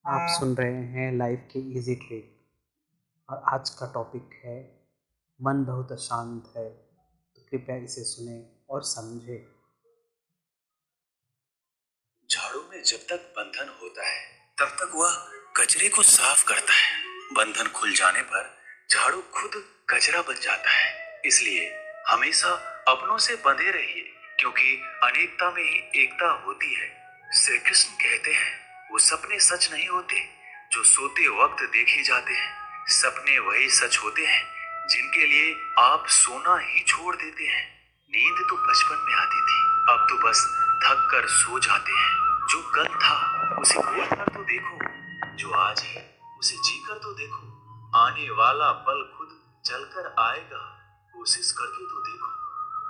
आप सुन रहे हैं लाइफ के इजी ट्रिक और आज का टॉपिक है मन बहुत अशांत है तो कृपया इसे सुने और समझे। झाड़ू में जब तक बंधन होता है तब तक वह कचरे को साफ करता है। बंधन खुल जाने पर झाड़ू खुद कचरा बन जाता है। इसलिए हमेशा अपनों से बंधे रहिए, क्योंकि अनेकता में ही एकता होती है। श्री कृष्ण कहते हैं, वो सपने सच नहीं होते जो सोते वक्त देखे जाते हैं। सपने वही सच होते हैं जिनके लिए आप सोना ही छोड़ देते हैं। नींद तो बचपन में आती थी, अब तो बस थक कर सो जाते हैं। जो कल था उसे भूल कर तो देखो, जो आज है उसे जी कर तो देखो। आने वाला पल खुद चलकर आएगा, कोशिश करके तो देखो।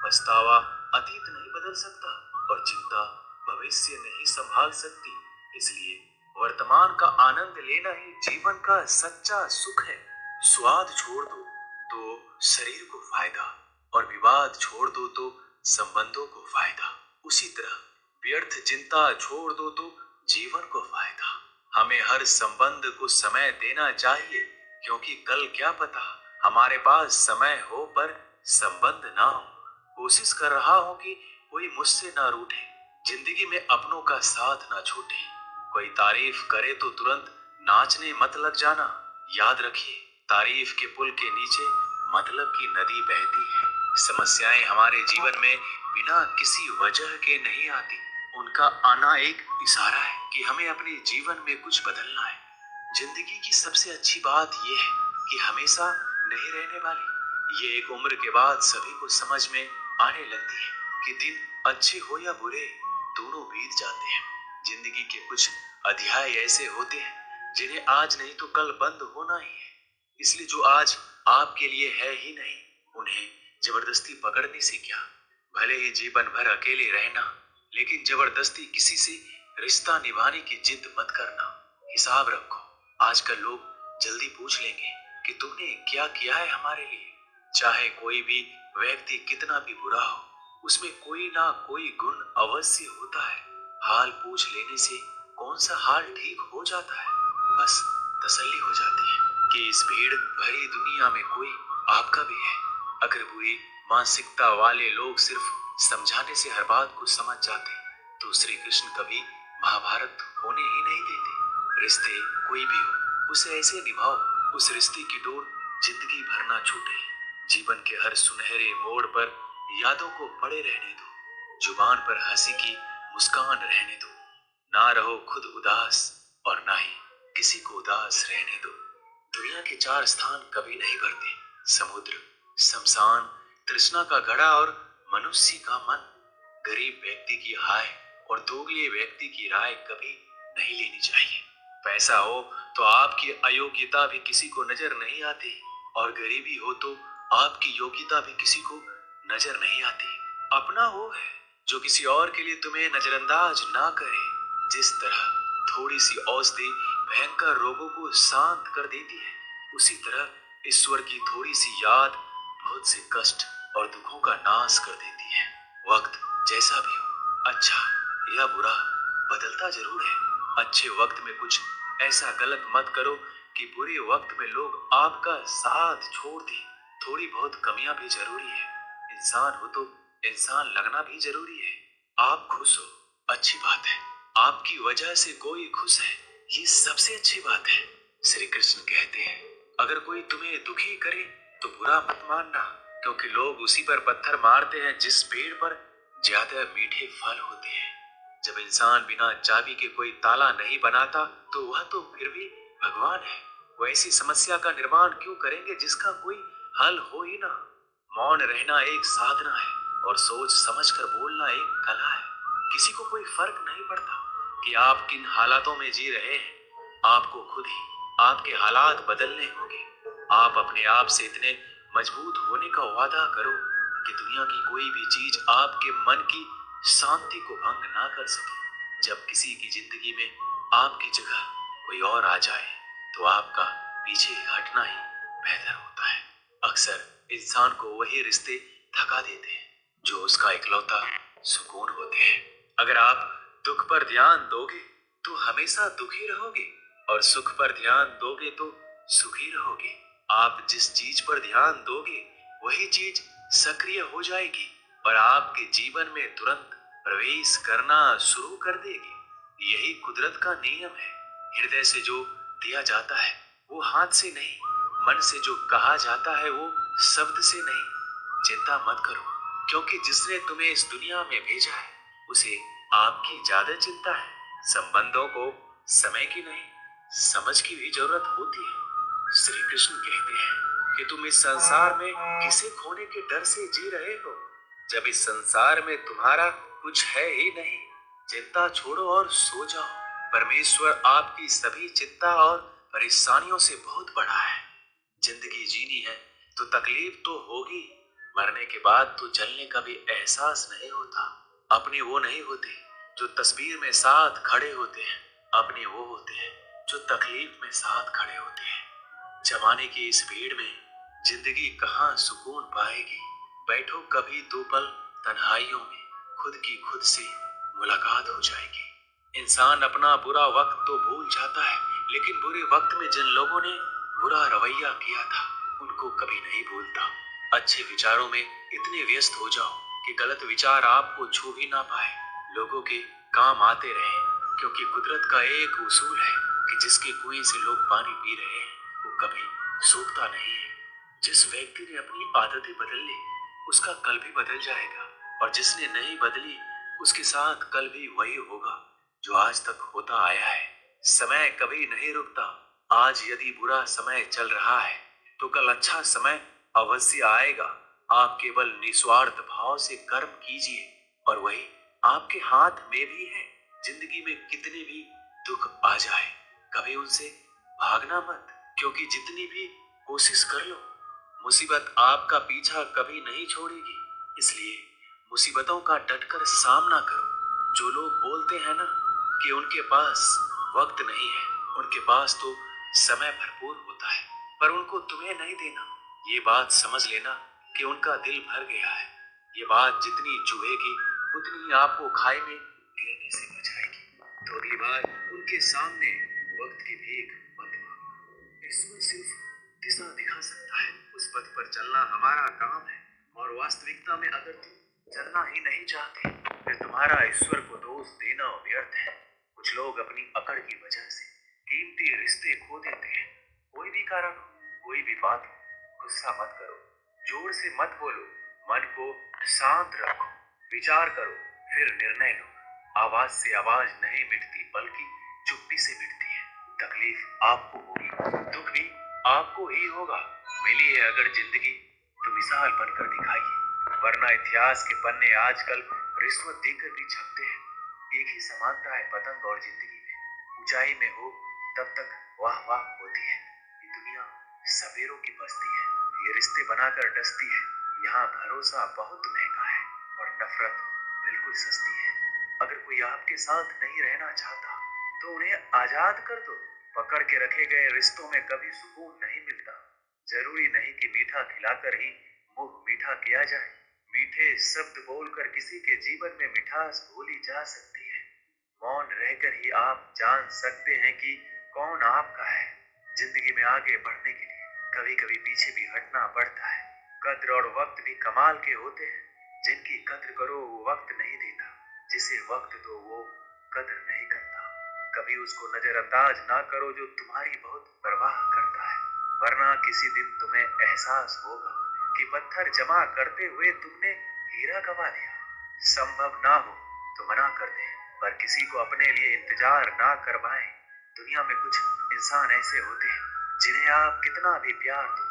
पछतावा अतीत नहीं बदल सकता और चिंता भविष्य नहीं संभाल सकती। इसलिए वर्तमान का आनंद लेना ही जीवन का सच्चा सुख है। स्वाद छोड़ दो तो शरीर को फायदा, और विवाद छोड़ दो तो संबंधों को फायदा। उसी तरह व्यर्थ चिंता छोड़ दो तो जीवन को फायदा। हमें हर संबंध को समय देना चाहिए, क्योंकि कल क्या पता हमारे पास समय हो पर संबंध ना हो। कोशिश कर रहा हूं कि कोई मुझसे ना रूठे, जिंदगी में अपनों का साथ ना छूटे। कोई तारीफ करे तो तुरंत नाचने मत लग जाना। याद रखिए, तारीफ के पुल के नीचे मतलब की नदी बहती है। समस्याएं हमारे जीवन में बिना किसी वजह के नहीं आती। उनका आना एक इशारा है कि हमें अपने जीवन में कुछ बदलना है। जिंदगी की सबसे अच्छी बात यह है कि हमेशा नहीं रहने वाली। ये एक उम्र के बाद सभी को समझ में आने लगती है कि दिन अच्छे हो या बुरे, दोनों बीत जाते हैं। जिंदगी के कुछ अध्याय ऐसे होते हैं जिन्हें आज नहीं तो कल बंद होना ही है। इसलिए जो आज आपके लिए है ही नहीं, उन्हें जबरदस्ती पकड़ने से क्या। भले ही जीवन भर अकेले रहना, लेकिन जबरदस्ती किसी से रिश्ता निभाने की जिद मत करना। हिसाब रखो, आजकल लोग जल्दी पूछ लेंगे कि तुमने क्या किया है हमारे लिए। चाहे कोई भी व्यक्ति कितना भी बुरा हो, उसमें कोई ना कोई गुण अवश्य होता है। हाल पूछ लेने से कौन सा हाल ठीक हो जाता है। बस तसल्ली हो जाती है कि इस भीड़ भरी दुनिया में कोई आपका भी है। अगर बुरी मानसिकता वाले लोग सिर्फ समझाने से हर बात को समझ जाते तो श्री कृष्ण कभी महाभारत होने ही नहीं देते। रिश्ते कोई भी हो, उसे ऐसे निभाओ उस रिश्ते की डोर जिंदगी भर ना छूटे। जीवन के हर सुनहरे मोड़ पर यादों को पड़े रहने दो। जुबान पर हंसी की मुस्कान रहने दो। ना रहो खुद उदास और ना ही किसी को उदास रहने दो। दुनिया के चार स्थान कभी नहीं भरते, समुद्र, शमशान, तृष्णा का घड़ा और मनुष्य का मन। गरीब व्यक्ति की हाय और दोगले व्यक्ति की राय कभी नहीं लेनी चाहिए। पैसा हो तो आपकी अयोग्यता भी किसी को नजर नहीं आती, और गरीबी हो तो आपकी योग्यता भी किसी को नजर नहीं आती। अपना वो है जो किसी और के लिए तुम्हें नजरअंदाज ना करे। जिस तरह थोड़ी सी औषधि भयंकर रोगों को शांत कर देती है, उसी तरह ईश्वर की थोड़ी सी याद बहुत से कष्ट और दुखों का नाश कर देती है। वक्त जैसा भी हो, अच्छा या बुरा, बदलता जरूर है। अच्छे वक्त में कुछ ऐसा गलत मत करो कि बुरे वक्त में लोग आपका साथ छोड़ दें। थोड़ी बहुत कमियां भी जरूरी है। इंसान हो तो इंसान लगना भी जरूरी है। आप खुश हो, अच्छी बात है। आपकी वजह से कोई खुश है, ये सबसे अच्छी बात है। श्री कृष्ण कहते हैं, अगर कोई तुम्हें दुखी करे तो बुरा मत मानना, क्योंकि लोग उसी पर पत्थर मारते हैं जिस पेड़ पर ज्यादा मीठे फल होते हैं। जब इंसान बिना चाबी के कोई ताला नहीं बनाता तो वह तो फिर भी भगवान है। वो ऐसी समस्या का निर्माण क्यों करेंगे जिसका कोई हल हो ही ना। मौन रहना एक साधना है और सोच समझकर बोलना एक कला है। किसी को कोई फर्क नहीं पड़ता कि आप किन हालातों में जी रहे हैं। आपको खुद ही आपके हालात बदलने होंगे। आप अपने आप से इतने मजबूत होने का वादा करो कि दुनिया की कोई भी चीज आपके मन की शांति को भंग ना कर सके। जब किसी की जिंदगी में आपकी जगह कोई और आ जाए तो आपका पीछे हटना ही बेहतर होता है। अक्सर इंसान को वही रिश्ते थका देते हैं जो उसका इकलौता सुकून होते हैं। अगर आप दुख पर ध्यान दोगे तो हमेशा दुखी रहोगे, और सुख पर ध्यान दोगे तो सुखी रहोगे। आप जिस चीज पर ध्यान दोगे वही चीज सक्रिय हो जाएगी और आपके जीवन में तुरंत प्रवेश करना शुरू कर देगी। यही कुदरत का नियम है। हृदय से जो दिया जाता है वो हाथ से नहीं, मन से जो कहा जाता है वो शब्द से नहीं। चिंता मत करो, क्योंकि जिसने तुम्हें इस दुनिया में भेजा है उसे आपकी ज्यादा चिंता है। संबंधों को समय की नहीं, समझ की भी जरूरत होती है। श्री कृष्ण कहते हैं कि तुम इस संसार में किसे खोने के डर से जी रहे हो, जब इस संसार में तुम्हारा कुछ है ही नहीं। चिंता छोड़ो और सो जाओ। परमेश्वर आपकी सभी चिंता और परेशानियों से बहुत बड़ा है। जिंदगी जीनी है तो तकलीफ तो होगी। मरने के बाद तो जलने का भी एहसास नहीं होता। अपने वो नहीं होते जो तस्वीर में साथ खड़े होते हैं, अपने वो होते हैं जो तकलीफ में साथ खड़े होते हैं। जमाने की इस भीड़ में जिंदगी कहाँ सुकून पाएगी। बैठो कभी दो पल तन्हाइयों में, खुद की खुद से मुलाकात हो जाएगी। इंसान अपना बुरा वक्त तो भूल जाता है, लेकिन बुरे वक्त में जिन लोगों ने बुरा रवैया किया था उनको कभी नहीं भूलता। अच्छे विचारों में इतने व्यस्त हो जाओ कि गलत विचार आपको छू भी ना पाए। लोगों के काम आते रहे, क्योंकि कुदरत का एक उसूल है कि जिसके कुएं से लोग पानी पी रहे हैं वो कभी सूखता नहीं है। जिस व्यक्ति ने अपनी आदतें बदल ली उसका कल भी बदल जाएगा, और जिसने नहीं बदली उसके साथ कल भी वही होगा जो आज तक होता आया है। समय कभी नहीं रुकता। आज यदि बुरा समय चल रहा है तो कल अच्छा समय अवश्य आएगा। आप केवल निस्वार्थ भाव से कर्म कीजिए और वही आपके हाथ में भी है। जिंदगी में कितने भी दुख आ जाए कभी उनसे भागना मत, क्योंकि जितनी भी कोशिश कर लो मुसीबत आपका पीछा कभी नहीं छोड़ेगी। इसलिए मुसीबतों का डटकर सामना करो। जो लोग बोलते हैं ना कि उनके पास वक्त नहीं है, उनके पास तो समय भरपूर होता है, पर उनको तुम्हें नहीं देना। ये बात समझ लेना कि उनका दिल भर गया है। ये बात जितनी चुभेगी उतनी ही आपको खाई में गिरने से बचाएगी। तो अगली बार उनके सामने वक्त की भीख मत मांगो। ईश्वर सिर्फ दिशा दिखा सकता है। उस पथ पर चलना हमारा काम है, और वास्तविकता में अगर तुम चलना ही नहीं चाहते फिर तुम्हारा ईश्वर को दोष देना व्यर्थ है। कुछ लोग अपनी अकड़ की वजह से कीमती रिश्ते खो देते हैं। कोई भी कारण हो, कोई भी बात हो, गुस्सा मत करो, जोर से मत बोलो, मन को शांत रखो, विचार करो, फिर निर्णय लो। आवाज से आवाज नहीं मिटती, बल्कि चुप्पी से मिटती है। तकलीफ आपको होगी, दुख भी आपको ही होगा। मिली है अगर जिंदगी तो मिसाल बनकर दिखाइए, वरना इतिहास के पन्ने आजकल रिश्वत देकर भी छपते हैं। एक ही समानता है पतंग और जिंदगी में। ऊंचाई में हो तब तक वाह वाह होती है। ये दुनिया सवेरों की बस्ती है, ये रिश्ते बनाकर डसती है। यहाँ भरोसा बहुत महंगा है और नफरत बिल्कुल सस्ती है। अगर कोई आपके साथ नहीं रहना चाहता तो उन्हें आजाद कर दो। पकड़ के रखे गए रिश्तों में कभी सुकून नहीं मिलता। जरूरी नहीं कि मीठा खिलाकर ही मुंह मीठा किया जाए। मीठे शब्द बोलकर किसी के जीवन में मिठास घोली जा सकती है। मौन रहकर ही आप जान सकते हैं कि कौन आपका है। जिंदगी में आगे बढ़ने के लिए कभी कभी पीछे भी हटना पड़ता है। कद्र और वक्त भी कमाल के होते हैं। जिनकी कद्र करो वो वक्त नहीं देता, जिसे वक्त दो वो कद्र नहीं करता। कभी उसको नजरअंदाज ना करो जो तुम्हारी बहुत परवाह करता है, वरना किसी दिन तुम्हें एहसास होगा कि पत्थर जमा करते हुए तुमने हीरा गवा दिया। संभव ना हो तो मना कर दे, पर किसी को अपने लिए इंतजार ना करवाएं। दुनिया में कुछ इंसान ऐसे होते हैं जिन्हें आप कितना भी प्यार दो,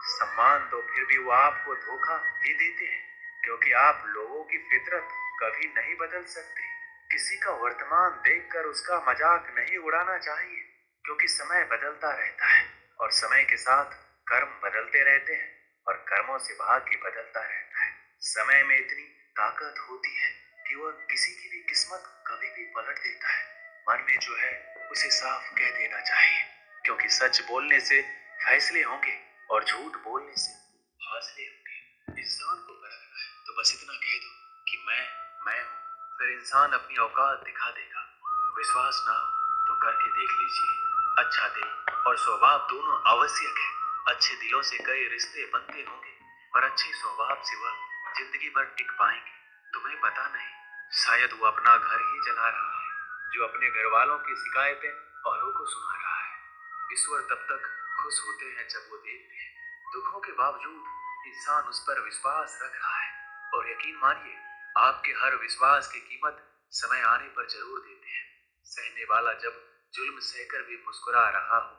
सम्मान दो, फिर भी वो आपको धोखा ही देते हैं, क्योंकि आप लोगों की फितरत कभी नहीं बदल सकते। किसी का वर्तमान देखकर उसका मजाक नहीं उड़ाना चाहिए, क्योंकि समय बदलता रहता है और समय के साथ कर्म बदलते रहते हैं और कर्मों से भाग्य बदलता रहता है। समय में इतनी ताकत होती है कि वह किसी की भी किस्मत कभी भी पलट देता है। मन में जो है उसे साफ कह देना चाहिए, क्योंकि सच बोलने से फैसले होंगे और झूठ बोलने से फासले होंगे। इंसान को परखना है तो बस इतना कह दो कि मैं हूँ, फिर इंसान अपनी औकात दिखा देगा। विश्वास ना हो तो करके देख लीजिए। अच्छा दिल और स्वभाव दोनों आवश्यक है। अच्छे दिलों से कई रिश्ते बनते होंगे, पर अच्छे स्वभाव से वह जिंदगी भर टिक पाएंगे। तुम्हें पता नहीं, शायद वो अपना घर ही जला रहा है, जो अपने घर वालों की शिकायतें औरों को सुना रहा है। ईश्वर तब तक खुश होते हैं जब वो देखते हैं दुखों के बावजूद इंसान उस पर विश्वास रख रहा है। और यकीन मानिए, आपके हर विश्वास की कीमत समय आने पर जरूर देते हैं। सहने वाला जब जुल्म सहकर भी मुस्कुरा रहा हो,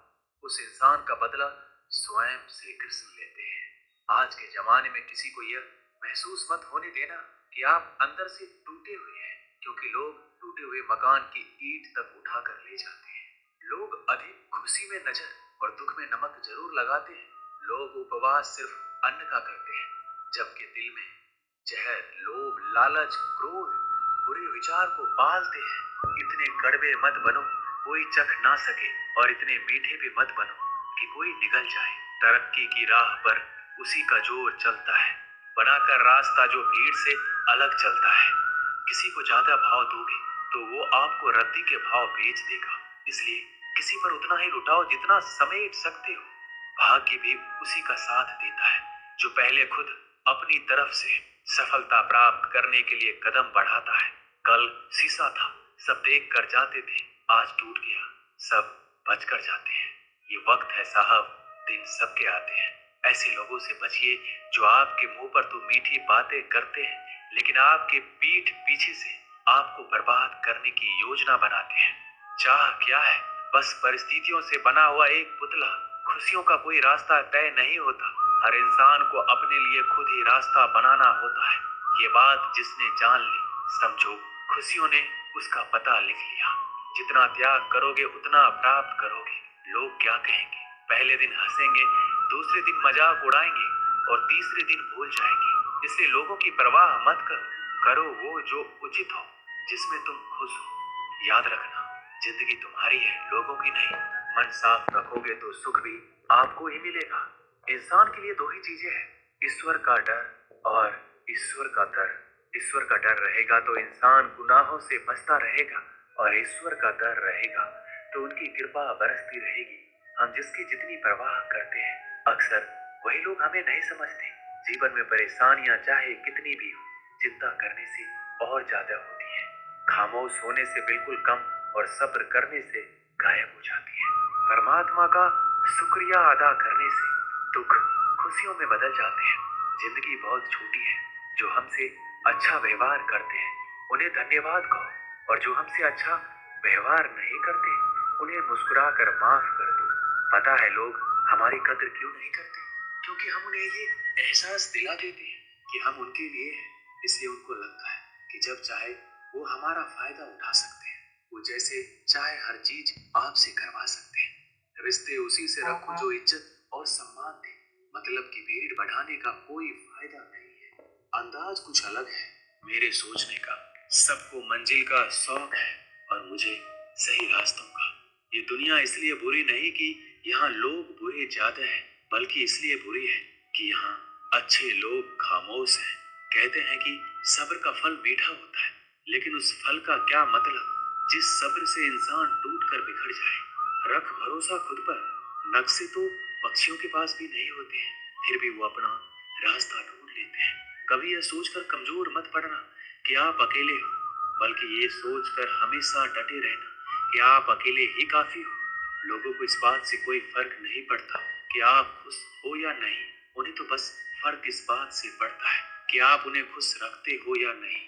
उस इंसान का बदला स्वयं श्री कृष्ण लेते हैं। आज के जमाने में किसी को यह महसूस मत होने देना कि आप अंदर से टूटे हुए हैं, क्योंकि लोग टूटे हुए मकान की ईंट तक उठाकर ले जाते हैं। लोग अधिक खुशी में नजर और दुख में नमक जरूर लगाते हैं। लोग उपवास सिर्फ अन्न का करते हैं, जबकि दिल में जहर, लोभ, लालच, क्रोध, बुरे विचार को पालते हैं। इतने कड़वे मत बनो कोई चख ना सके, और इतने मीठे भी मत बनो कि कोई निगल जाए। तरक्की की राह पर उसी का जोर चलता है, बनाकर रास्ता जो भीड़ से अलग चलता है। किसी को ज्यादा भाव दोगे तो वो आपको रद्दी के भाव बेच देगा। इसलिए किसी पर उतना ही लुटाओ जितना समेट सकते हो। भाग्य भी उसी का साथ देता है जो पहले खुद अपनी तरफ से सफलता प्राप्त करने के लिए कदम बढ़ाता है। कल शीशा था, सब देख कर जाते थे, आज टूट गया, सब बच कर जाते हैं। ये वक्त है साहब, दिन सबके आते हैं। ऐसे लोगों से बचिए जो आपके मुंह पर तो मीठी बातें करते हैं, लेकिन आपके पीठ पीछे से आपको बर्बाद करने की योजना बनाते हैं। चाह क्या है? बस परिस्थितियों से बना हुआ एक पुतला। खुशियों का कोई रास्ता तय नहीं होता, हर इंसान को अपने लिए खुद ही रास्ता बनाना होता है। ये बात जिसने जान ली, समझो खुशियों ने उसका पता लिख लिया। जितना त्याग करोगे उतना प्राप्त करोगे। लोग क्या कहेंगे? पहले दिन हंसेंगे, दूसरे दिन मजाक उड़ाएंगे और तीसरे दिन भूल जाएंगे। इसलिए लोगों की परवाह मत करो, करो वो जो उचित हो, जिसमें तुम खुश हो। याद रखना, जिंदगी तुम्हारी है, लोगों की नहीं। मन साफ रखोगे तो सुख भी आपको ही मिलेगा। इंसान के लिए दो ही चीजें हैं, ईश्वर का डर और ईश्वर का डर। ईश्वर का डर रहेगा तो इंसान गुनाहों से बचता रहेगा, और ईश्वर का डर रहेगा तो उनकी कृपा बरसती रहेगी। हम जिसकी जितनी परवाह करते हैं, अक्सर वही लोग हमें नहीं समझते। जीवन में परेशानियां चाहे कितनी भी हो, चिंता करने से और ज्यादा होती है। खामोश होने से बिल्कुल कम और सब्र करने से गायब हो जाती है। परमात्मा का शुक्रिया अदा करने से दुख खुशियों में बदल जाते हैं। जिंदगी बहुत छोटी है, जो हमसे अच्छा व्यवहार करते हैं उन्हें धन्यवाद कहो, और जो हमसे अच्छा व्यवहार नहीं करते उन्हें मुस्कुरा कर माफ कर दो। पता है लोग हमारी कद्र क्यों नहीं करते? क्योंकि हम उन्हें ये एहसास दिला देते हैं कि हम उनके लिए हैं। इसलिए उनको लगता है कि जब चाहे वो हमारा फायदा उठा सकते हैं, वो जैसे चाहे हर चीज आपसे करवा सकते हैं। रिश्ते उसी से रखो जो इज्जत और सम्मान दे। मतलब की भीड़ बढ़ाने का कोई फायदा नहीं है। अंदाज कुछ अलग है मेरे सोचने का। सबको मंजिल का शौक है और मुझे सही रास्तों का। ये दुनिया इसलिए बुरी नहीं कि यहाँ लोग बुरे ज्यादा हैं, बल्कि इसलिए बुरी है कि यहाँ अच्छे लोग खामोश हैं। कहते हैं कि सब्र का फल मीठा होता है, लेकिन उस फल का क्या मतलब जिस सब्र से इंसान टूट कर बिखर जाए। रख भरोसा खुद पर। नक्शे तो पक्षियों के पास भी नहीं होते हैं, फिर भी वो अपना रास्ता ढूंढ लेते हैं। कभी यह सोचकर कमजोर मत पड़ना कि आप अकेले हो, बल्कि ये सोचकर हमेशा डटे रहना कि आप अकेले ही काफी हो। लोगों को इस बात से कोई फर्क नहीं पड़ता कि आप खुश हो या नहीं। उन्हें तो बस फर्क इस बात से पड़ता है कि आप उन्हें खुश रखते हो या नहीं,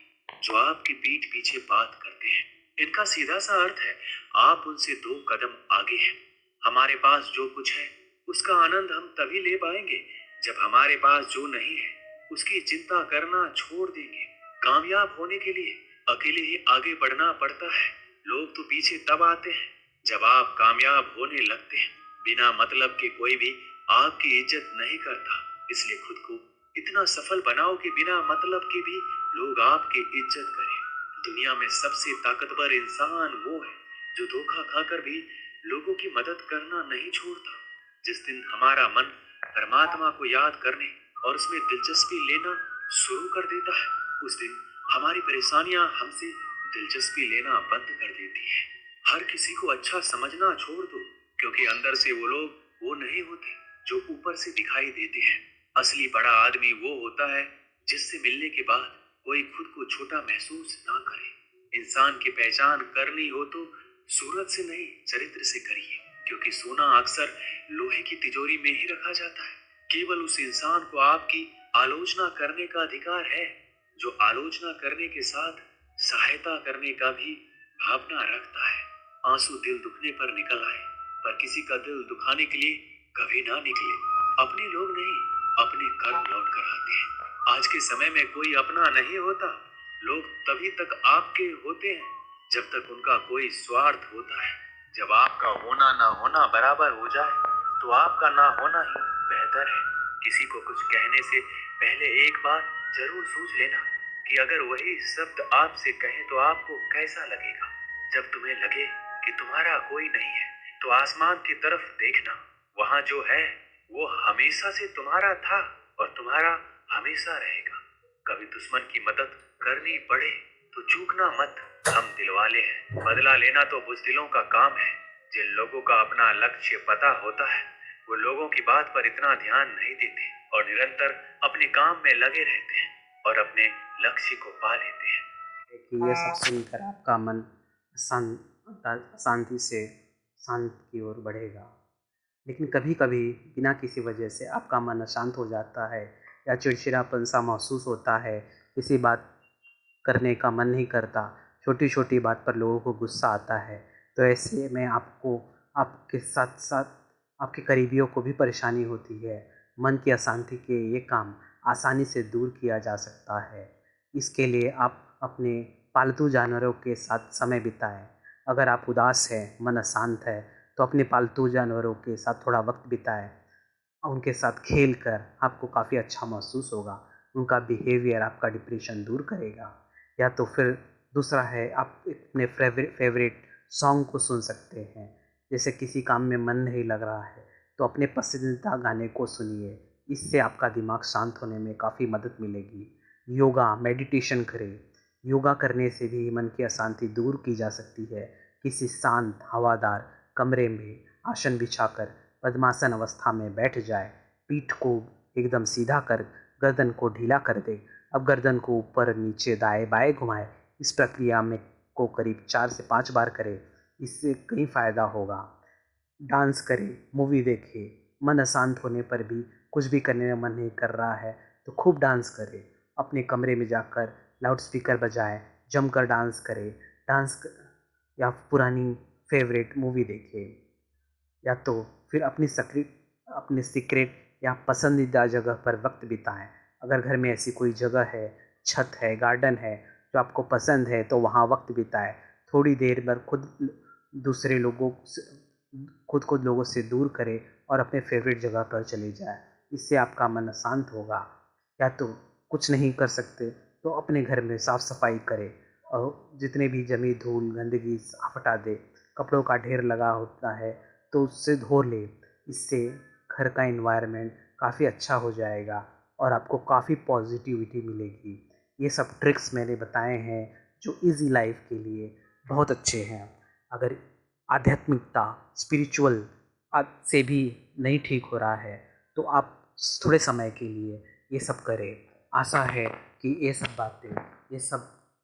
जो आपकी पीठ पीछे बात करते हैं। इनका सीधा सा अर्थ है, आप उनसे 2 कदम आगे हैं। हमारे पास जो कुछ है उसका आनंद हम तभी ले पाएंगे जब हमारे पास जो नहीं है उसकी चिंता करना छोड़ देंगे। कामयाब होने के लिए अकेले ही आगे बढ़ना पड़ता है। लोग तो पीछे तब आते हैं जब आप कामयाब होने लगते हैं। बिना मतलब के कोई भी आपकी इज्जत नहीं करता, इसलिए खुद को इतना सफल बनाओ कि बिना मतलब के भी लोग आपकी इज्जत करें। दुनिया में सबसे ताकतवर इंसान वो है जो धोखा खाकर भी लोगों की मदद करना नहीं छोड़ता। जिस दिन हमारा मन परमात्मा को याद करने और उसमें दिलचस्पी लेना शुरू कर देता है, उस दिन हमारी परेशानियां हमसे दिलचस्पी लेना बंद कर देती है। हर किसी को अच्छा समझना छोड़ दो। क्योंकि अंदर से वो लोग वो नहीं होते जो ऊपर से दिखाई देते हैं। असली बड़ा आदमी वो होता है जिससे मिलने के बाद कोई खुद को छोटा महसूस ना करे। इंसान की पहचान करनी हो तो सूरत से नहीं, चरित्र से करिए, क्योंकि सोना अक्सर लोहे की तिजोरी में ही रखा जाता है। केवल उस इंसान को आपकी आलोचना करने का अधिकार है जो आलोचना करने के साथ सहायता करने का भी भावना रखता है। आंसू दिल दुखने पर निकल आए, पर किसी का दिल दुखाने के लिए कभी ना निकले। अपने लोग नहीं, अपने कर्म लौट कर आते हैं। आज के समय में कोई अपना नहीं होता। लोग तभी तक आपके होते हैं जब तक उनका कोई स्वार्थ होता है। जब आपका होना ना होना बराबर हो जाए तो आपका ना होना ही बेहतर है। किसी को कुछ कहने से पहले एक बार जरूर सोच लेना कि अगर वही शब्द आपसे कहें तो आपको कैसा लगेगा। जब तुम्हें लगे कि तुम्हारा कोई नहीं है तो आसमान की तरफ देखना, वहां जो है वो हमेशा से तुम्हारा था और तुम्हारा हमेशा रहेगा। कभी दुश्मन की मदद करनी पड़े तो चूकना मत, हम दिलवाले हैं। बदला लेना तो बुज़दिलों का काम है। जिन लोगों का अपना लक्ष्य पता होता है वो लोगों की बात पर इतना ध्यान नहीं देते और निरंतर अपने काम में लगे रहते हैं और अपने लक्ष्य को पा लेते हैं। कि ये सब सुनकर आपका मन शांति से शांत की ओर बढ़ेगा। लेकिन कभी कभी बिना किसी वजह से आपका मन अशांत हो जाता है या चिड़चिड़ापन सा महसूस होता है, किसी बात करने का मन नहीं करता, छोटी छोटी बात पर लोगों को गुस्सा आता है, तो ऐसे में आपको आपके साथ साथ आपके करीबियों को भी परेशानी होती है। मन की अशांति के ये काम आसानी से दूर किया जा सकता है। इसके लिए आप अपने पालतू जानवरों के साथ समय बिताएं। अगर आप उदास हैं, मन अशांत है, तो अपने पालतू जानवरों के साथ थोड़ा वक्त बिताएं। उनके साथ खेल कर आपको काफ़ी अच्छा महसूस होगा। उनका बिहेवियर आपका डिप्रेशन दूर करेगा। या तो फिर दूसरा है, आप अपने फेवरेट सॉन्ग को सुन सकते हैं। जैसे किसी काम में मन नहीं लग रहा है तो अपने पसंदीदा गाने को सुनिए। इससे आपका दिमाग शांत होने में काफ़ी मदद मिलेगी। योगा मेडिटेशन करें। योगा करने से भी मन की अशांति दूर की जा सकती है। किसी शांत हवादार कमरे में आसन बिछाकर पद्मासन अवस्था में बैठ जाए। पीठ को एकदम सीधा कर गर्दन को ढीला कर दे। अब गर्दन को ऊपर नीचे दाएं बाएं घुमाए। इस प्रक्रिया में को करीब 4 से 5 बार करें। इससे कई फ़ायदा होगा। डांस करें, मूवी देखें। मन अशांत होने पर भी कुछ भी करने में मन नहीं कर रहा है तो खूब डांस करें। अपने कमरे में जाकर लाउड स्पीकर बजाएं, जमकर डांस करें। या पुरानी फेवरेट मूवी देखें। या तो फिर अपने सीक्रेट या पसंदीदा जगह पर वक्त बिताएं। अगर घर में ऐसी कोई जगह है, छत है, गार्डन है जो आपको पसंद है तो वहाँ वक्त बिताएं। थोड़ी देर पर खुद को लोगों से दूर करें और अपने फेवरेट जगह पर चले जाएं। इससे आपका मन शांत होगा। या तो कुछ नहीं कर सकते तो अपने घर में साफ़ सफाई करें और जितने भी जमी धूल गंदगी साफ हटा दे। कपड़ों का ढेर लगा होता है तो उससे धो ले। इससे घर का एनवायरनमेंट काफ़ी अच्छा हो जाएगा और आपको काफ़ी पॉजिटिविटी मिलेगी। ये सब ट्रिक्स मैंने बताए हैं जो इजी लाइफ के लिए बहुत अच्छे हैं। अगर आध्यात्मिकता स्पिरिचुअल से भी नहीं ठीक हो रहा है तो आप थोड़े समय के लिए ये सब करें। आशा है कि ये सब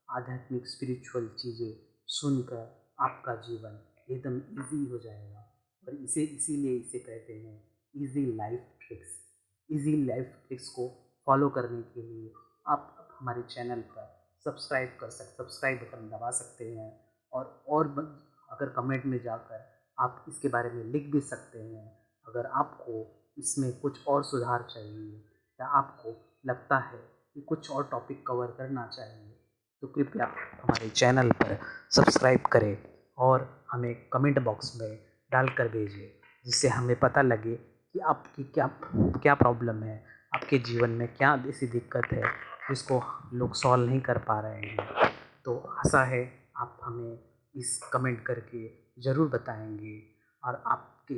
आध्यात्मिक स्पिरिचुअल चीज़ें सुनकर आपका जीवन एकदम इजी हो जाएगा। और इसीलिए इसे कहते हैं easy life tricks. Easy life tricks को फॉलो करने के लिए आप हमारे चैनल पर सब्सक्राइब बटन दबा सकते हैं। अगर कमेंट में जाकर आप इसके बारे में लिख भी सकते हैं। अगर आपको इसमें कुछ और सुधार चाहिए या आपको लगता है कि कुछ और टॉपिक कवर करना चाहिए तो कृपया हमारे चैनल पर सब्सक्राइब करें और हमें कमेंट बॉक्स में डालकर भेजिए, जिससे हमें पता लगे कि आपकी क्या प्रॉब्लम है, आपके जीवन में क्या ऐसी दिक्कत है जिसको लोग सॉल्व नहीं कर पा रहे हैं। तो आशा है आप हमें इस कमेंट करके ज़रूर बताएंगे और आपके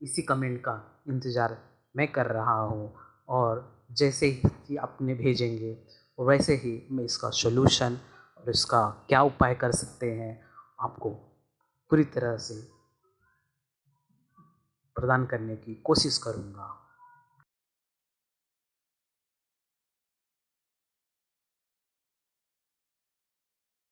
इसी कमेंट का इंतज़ार मैं कर रहा हूँ। और जैसे ही आपने भेजेंगे वैसे ही मैं इसका सॉल्यूशन और इसका क्या उपाय कर सकते हैं आपको पूरी तरह से प्रदान करने की कोशिश करूँगा।